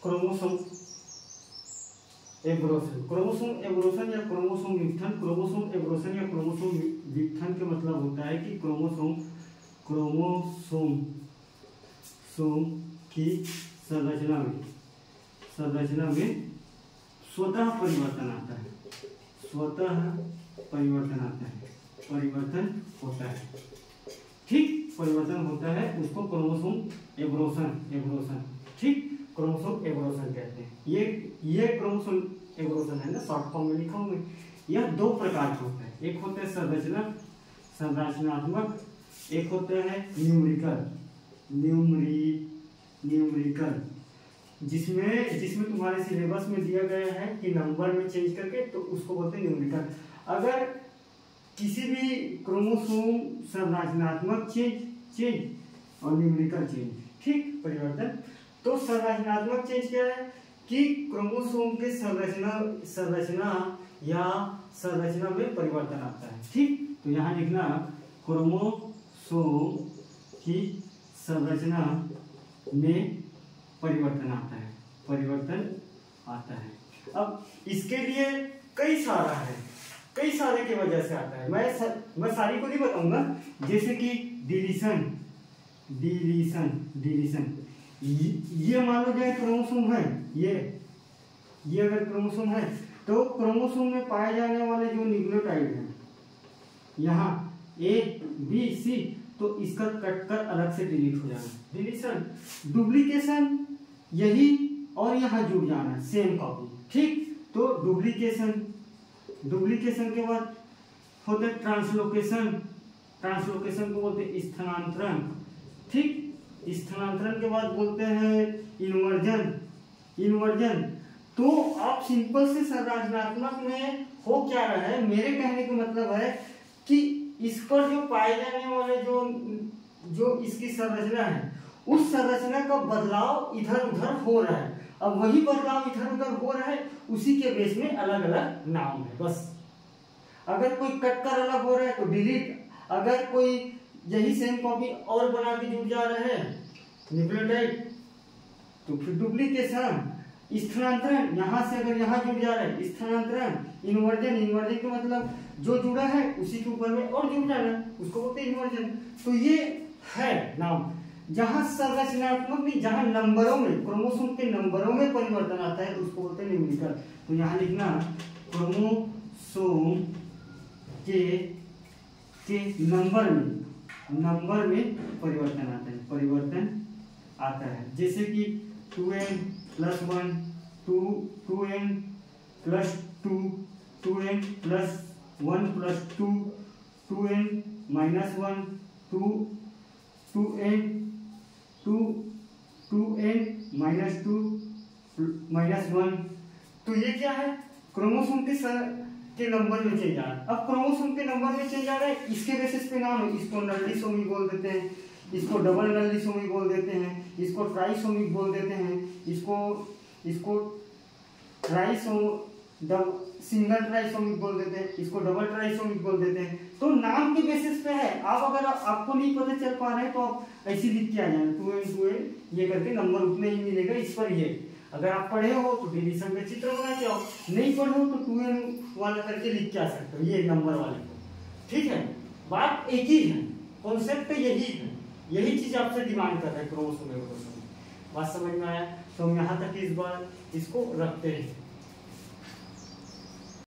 Chromosome एब्रोशन। Chromosome एब्रोशन या chromosome विघटन, chromosome एब्रोशन या क्रोमोसोम विघटन का मतलब होता है कि क्रोमोसोम की संरचना में स्वतः परिवर्तन आता है, परिवर्तन होता है, ठीक, परिवर्तन होता है, उसको क्रोमोसोम एब्रोशन, ठीक, क्रोमोसोम एब्रोशन कहते हैं। ये क्रोमोसोम एब्रोशन है ना, शॉर्ट फॉर्म में लिखा हूं मैं। यह दो प्रकार का होता है, एक होता है संरचनात्मक, एक होता है न्यूमेरिकल, जिसमें तुम्हारे सिलेबस में दिया गया है कि नंबर में चेंज करके, तो उसको बोलते हैं न्यूमेरिकल। अगर किसी भी क्रोमोसोम संरचनात्मक चेंज और न्यूमेरिकल चेंज, ठीक, परिवर्तन। तो संरचनात्मक चेंज क्या है कि क्रोमोसोम के संरचना में परिवर्तन आता है, ठीक। तो यहाँ लिखना क्रोमोसोम की संरचना में परिवर्तन आता है। अब इसके लिए कई सारे की वजह से आता है। मैं सारी को नहीं बताऊंगा, जैसे कि डिलीशन। ये मान लो जाए क्रोमोसोम है, ये अगर क्रोमोसोम है तो क्रोमोसोम में पाए जाने वाले जो न्यूक्लियोटाइड हैं यहाँ A B C, तो इसका कटकर अलग से डिलीट हो जाना, डिलीशन। डुप्लीकेशन यही और यहाँ जुड़ जाना, सेम कॉपी, ठीक। तो डुप्लीकेशन के बाद होता है ट्रांसलोकेशन को बोलते हैं स्थानांतरण, ठीक। स्थानांतरण के बाद बोलते हैं इन्वर्जन। तो आप सिंपल से संरचनात्मक में हो क्या रहा है, मेरे कहने का मतलब है कि इस पर जो पाए जाने वाले जो इसकी संरचना है, उस संरचना का बदलाव इधर उधर हो रहा है। अब वही बदलाव इधर उधर हो रहा है, उसी के बेस में अलग अलग नाम है, बस। अगर कोई कटकर अलग हो रहा है तो डिलीट, अगर कोई यही सेम कॉपी और बना के जुड़ जा रहे हैं न्यूक्लियोटाइड, तो फिर डुप्लीकेशन। स्थानांतरण, यहाँ से अगर यहाँ जुड़ जा रहा है, स्थानांतरण। इन्वर्जन का मतलब जो जुड़ा है उसी के ऊपर में और जुड़ जाना, उसको बोलते हैं इन्वर्जन। तो ये है नाम। जहां संरचनात्मक नहीं, जहां नंबरों में, क्रोमोसोम के नंबरों में परिवर्तन आता है, उसको बोलते हैं न्यूमेरिकल। तो यहाँ लिखना क्रोमोसोम के नंबर में परिवर्तन आता है, जैसे कि 2n+1, 2n+2, 2n+1+2, 2n-1, 2n-2, तो ये क्या है, क्रोमोसोम के नंबर में चेंज आ रहा है। अब क्रोमोसोम के नंबर में चेंज आ रहा है, इसके बेसिस पे नाम है, इसको नल्लिसोमी बोल देते हैं, इसको डबल नल्लिसोमी बोल देते हैं, इसको ट्राइसोमिक बोल देते हैं, इसको सिंगल ट्राइसोमिक बोल देते हैं, इसको डबल ट्राइसोमिक बोल देते हैं। तो नाम के बेसिस पे है। आप अगर आपको नहीं पता चल पा रहे हैं तो आप ऐसे लिख के आ जाए 2n ये करके, नंबर उतने ही मिलेगा इस पर। ये अगर आप पढ़े हो तो डिवीजन में चित्र बना के आओ, नहीं पढ़े हो तो 2n वाला करके लिख के आ सकते हो, ये नंबर वाले को, ठीक है। बात एक ही है, कॉन्सेप्ट यही है, यही चीज आपसे डिमांड कर रहे हैं क्रोमोसोम। बात समझ में आया? तो हम यहाँ तक इस बार इसको रखते हैं।